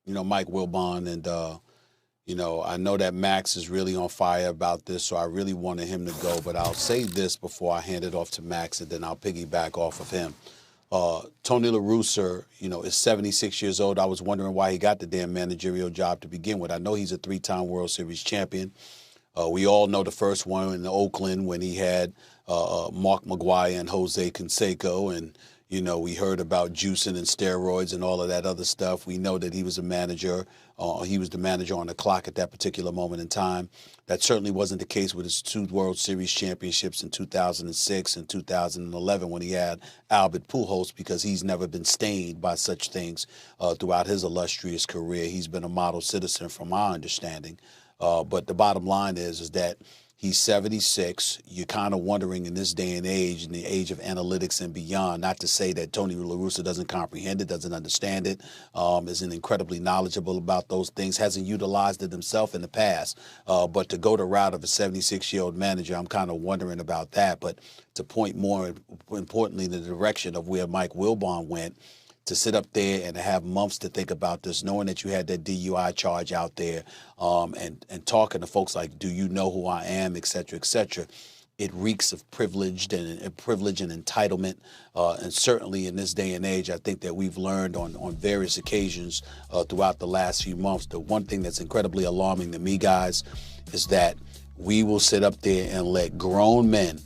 Mike Wilbon, and I know that Max is really on fire about this, so I really wanted him to go. But I'll say this before I hand it off to Max, and then I'll piggyback off of him. Tony La Russa, is 76 years old. I was wondering why he got the damn managerial job to begin with. I know he's a 3-time World Series champion. We all know the first one in Oakland when he had Mark McGwire and Jose Canseco, and we heard about juicing and steroids and all of that other stuff. We know that he was a manager. He was the manager on the clock at that particular moment in time. That certainly wasn't the case with his 2 World Series championships in 2006 and 2011 when he had Albert Pujols, because he's never been stained by such things throughout his illustrious career. He's been a model citizen from my understanding. But the bottom line is that he's 76. You're kind of wondering in this day and age, in the age of analytics and beyond, not to say that Tony La Russa doesn't comprehend it, doesn't understand it, isn't incredibly knowledgeable about those things, hasn't utilized it himself in the past. But to go the route of a 76-year-old manager, I'm kind of wondering about that. But to point more importantly in the direction of where Mike Wilbon went, to sit up there and to have months to think about this, knowing that you had that DUI charge out there, and talking to folks like, do you know who I am, et cetera, it reeks of privilege and entitlement. And certainly in this day and age, I think that we've learned on various occasions throughout the last few months, the one thing that's incredibly alarming to me, guys, is that we will sit up there and let grown men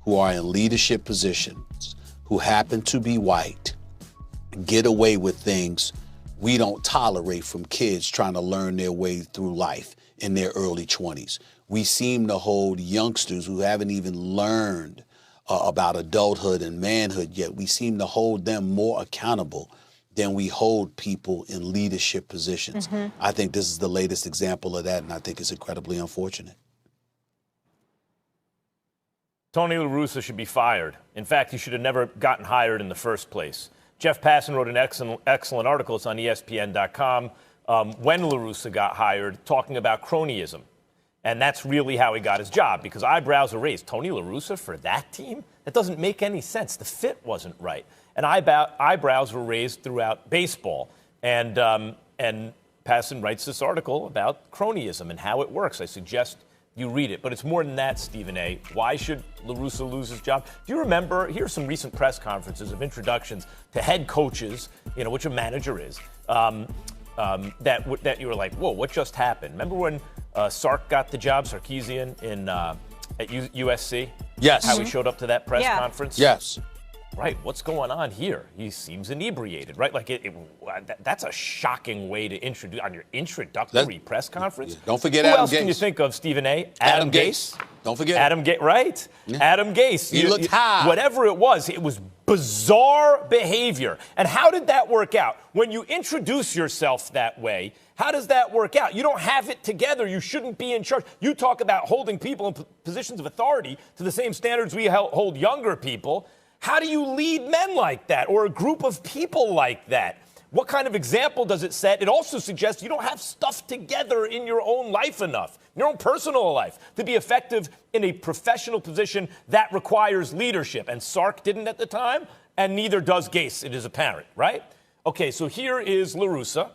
who are in leadership positions, who happen to be white, get away with things we don't tolerate from kids trying to learn their way through life in their early 20s. We seem to hold youngsters who haven't even learned about adulthood and manhood yet. We seem to hold them more accountable than we hold people in leadership positions. Mm-hmm. I think this is the latest example of that, and I think it's incredibly unfortunate. Tony La Russa should be fired. In fact, he should have never gotten hired in the first place. Jeff Passan wrote an excellent article. It's on ESPN.com when La Russa got hired, talking about cronyism. And that's really how he got his job, because eyebrows were raised. Tony La Russa for that team? That doesn't make any sense. The fit wasn't right. And eyebrows were raised throughout baseball. And Passan writes this article about cronyism and how it works. I suggest you read it. But it's more than that, Stephen A. Why should La Russa lose his job? Do you remember, here's some recent press conferences of introductions to head coaches, which a manager is, that you were like, whoa, what just happened? Remember when Sark got the job, Sarkisian, at USC? Yes. How he showed up to that press conference? Yes. Right, what's going on here? He seems inebriated, right? Like that's a shocking way to introduce on your introductory press conference. Don't forget Who Adam else Gase. Can you think of, Stephen A? Adam Gase. Don't forget Adam Gase, right? Yeah. Adam Gase. He looked high. Whatever it was bizarre behavior. And how did that work out? When you introduce yourself that way, how does that work out? You don't have it together. You shouldn't be in charge. You talk about holding people in positions of authority to the same standards we hold younger people. How do you lead men like that, or a group of people like that? What kind of example does it set? It also suggests you don't have stuff together in your own life enough, in your own personal life, to be effective in a professional position that requires leadership. And Sark didn't at the time, and neither does Gase, it is apparent, right? Okay, so here is La Russa,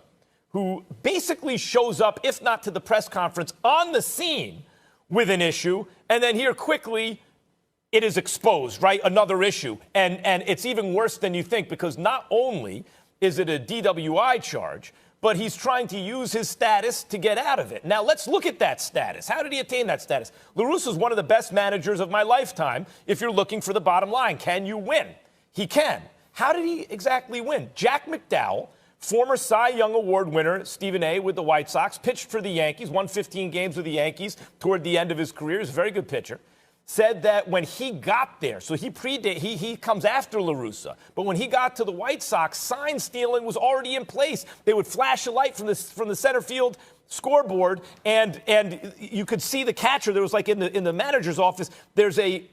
who basically shows up, if not to the press conference, on the scene with an issue, and then here quickly it is exposed, right? Another issue. And it's even worse than you think, because not only is it a DWI charge, but he's trying to use his status to get out of it. Now, let's look at that status. How did he attain that status? La Russa is one of the best managers of my lifetime if you're looking for the bottom line. Can you win? He can. How did he exactly win? Jack McDowell, former Cy Young Award winner, Stephen A., with the White Sox, pitched for the Yankees, won 15 games with the Yankees toward the end of his career. He's a very good pitcher. Said that when he got there, so he comes after La Russa, but when he got to the White Sox, sign stealing was already in place. They would flash a light from the center field scoreboard, and you could see the catcher. There was like in the manager's office, there's a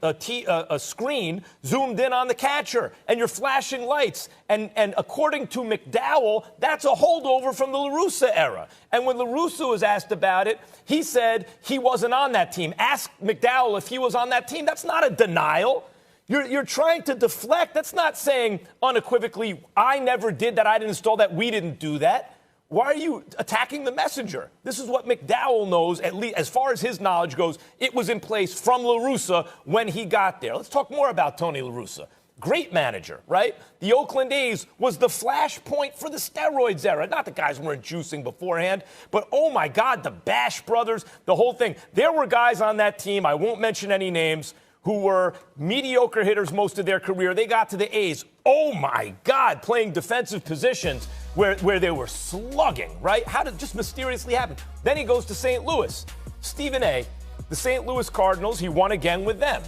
screen zoomed in on the catcher, and you're flashing lights. And according to McDowell, that's a holdover from the La Russa era. And when La Russa was asked about it, he said he wasn't on that team. Ask McDowell if he was on that team. That's not a denial. You're trying to deflect. That's not saying unequivocally, I never did that, I didn't install that, we didn't do that. Why are you attacking the messenger? This is what McDowell knows, at least as far as his knowledge goes. It was in place from La Russa when he got there. Let's talk more about Tony La Russa. Great manager, right? The Oakland A's was the flashpoint for the steroids era. Not the guys weren't juicing beforehand, but oh my God, the Bash brothers, the whole thing. There were guys on that team, I won't mention any names, who were mediocre hitters most of their career. They got to the A's. Oh my God, playing defensive positions where they were slugging, right? How did it just mysteriously happen? Then he goes to St. Louis. Stephen A., the St. Louis Cardinals, he won again with them.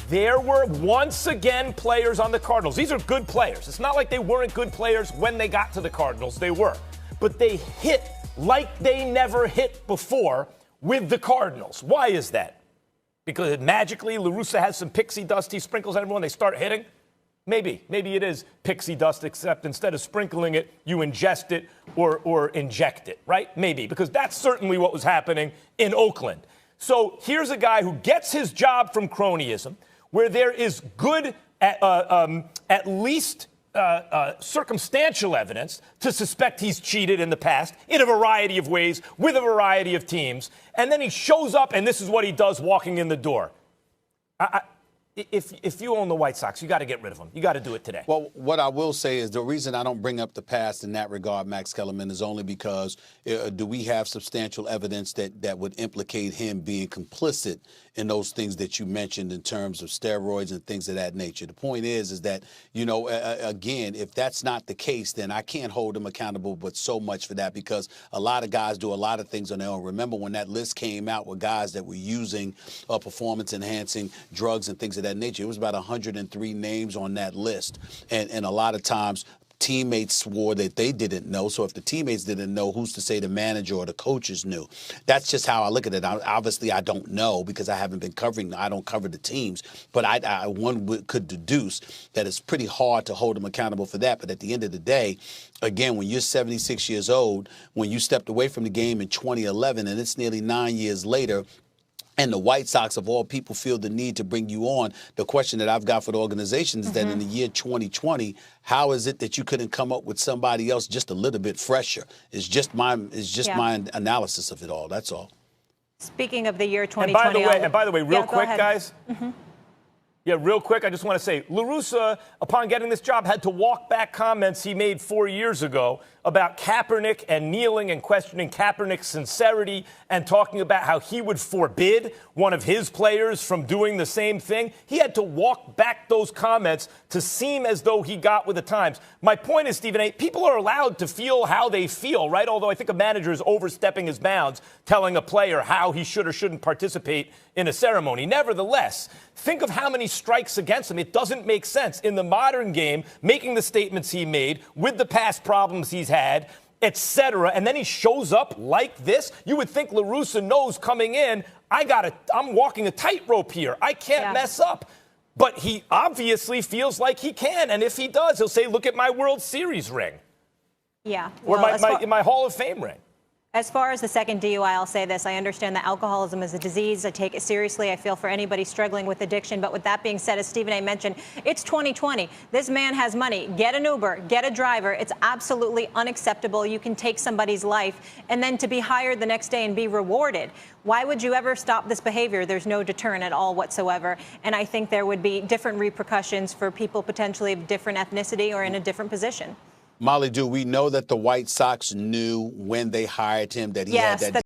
There were once again players on the Cardinals. These are good players. It's not like they weren't good players when they got to the Cardinals. They were. But they hit like they never hit before with the Cardinals. Why is that? Because magically La Russa has some pixie dust he sprinkles on everyone, they start hitting? Maybe. Maybe it is pixie dust, except instead of sprinkling it, you ingest it or inject it, right? Maybe, because that's certainly what was happening in Oakland. So here's a guy who gets his job from cronyism, where there is good, at least circumstantial evidence to suspect he's cheated in the past in a variety of ways with a variety of teams. And then he shows up, and this is what he does walking in the door. If you own the White Sox, you got to get rid of him. You got to do it today. Well, what I will say is the reason I don't bring up the past in that regard, Max Kellerman, is only because do we have substantial evidence that would implicate him being complicit in those things that you mentioned in terms of steroids and things of that nature. The point is that, you know, again, if that's not the case, then I can't hold him accountable but so much for that, because a lot of guys do a lot of things on their own. Remember when that list came out with guys that were using performance-enhancing drugs and things of that nature? It was about 103 names on that list. And a lot of times teammates swore that they didn't know. So if the teammates didn't know, who's to say the manager or the coaches knew? That's just how I look at it. Obviously, I don't know because I haven't been covering. I don't cover the teams. But one could deduce that it's pretty hard to hold them accountable for that. But at the end of the day, again, when you're 76 years old, when you stepped away from the game in 2011, and it's nearly 9 years later, and the White Sox, of all people, feel the need to bring you on, the question that I've got for the organization is that in the year 2020, how is it that you couldn't come up with somebody else just a little bit fresher? It's just my analysis of it all. That's all. Speaking of the year 2020. And by the way, real quick, guys. Yeah, real quick, I just want to say, La Russa, upon getting this job, had to walk back comments he made 4 years ago about Kaepernick and kneeling and questioning Kaepernick's sincerity and talking about how he would forbid one of his players from doing the same thing. He had to walk back those comments to seem as though he got with the times. My point is, Stephen A., people are allowed to feel how they feel, right? Although I think a manager is overstepping his bounds, telling a player how he should or shouldn't participate in a ceremony. Nevertheless, think of how many strikes against him. It doesn't make sense. In the modern game, making the statements he made with the past problems he's had, etc., and then he shows up like this, you would think La Russa knows coming in, I'm walking a tightrope here. I can't mess up. But he obviously feels like he can, and if he does, he'll say, look at my World Series ring. Yeah. Well, or my Hall of Fame ring. As far as the second DUI, I'll say this. I understand that alcoholism is a disease. I take it seriously. I feel for anybody struggling with addiction. But with that being said, as Stephen A. mentioned, it's 2020. This man has money. Get an Uber. Get a driver. It's absolutely unacceptable. You can take somebody's life and then to be hired the next day and be rewarded. Why would you ever stop this behavior? There's no deterrent at all whatsoever. And I think there would be different repercussions for people potentially of different ethnicity or in a different position. Molly, do we know that the White Sox knew when they hired him that he had that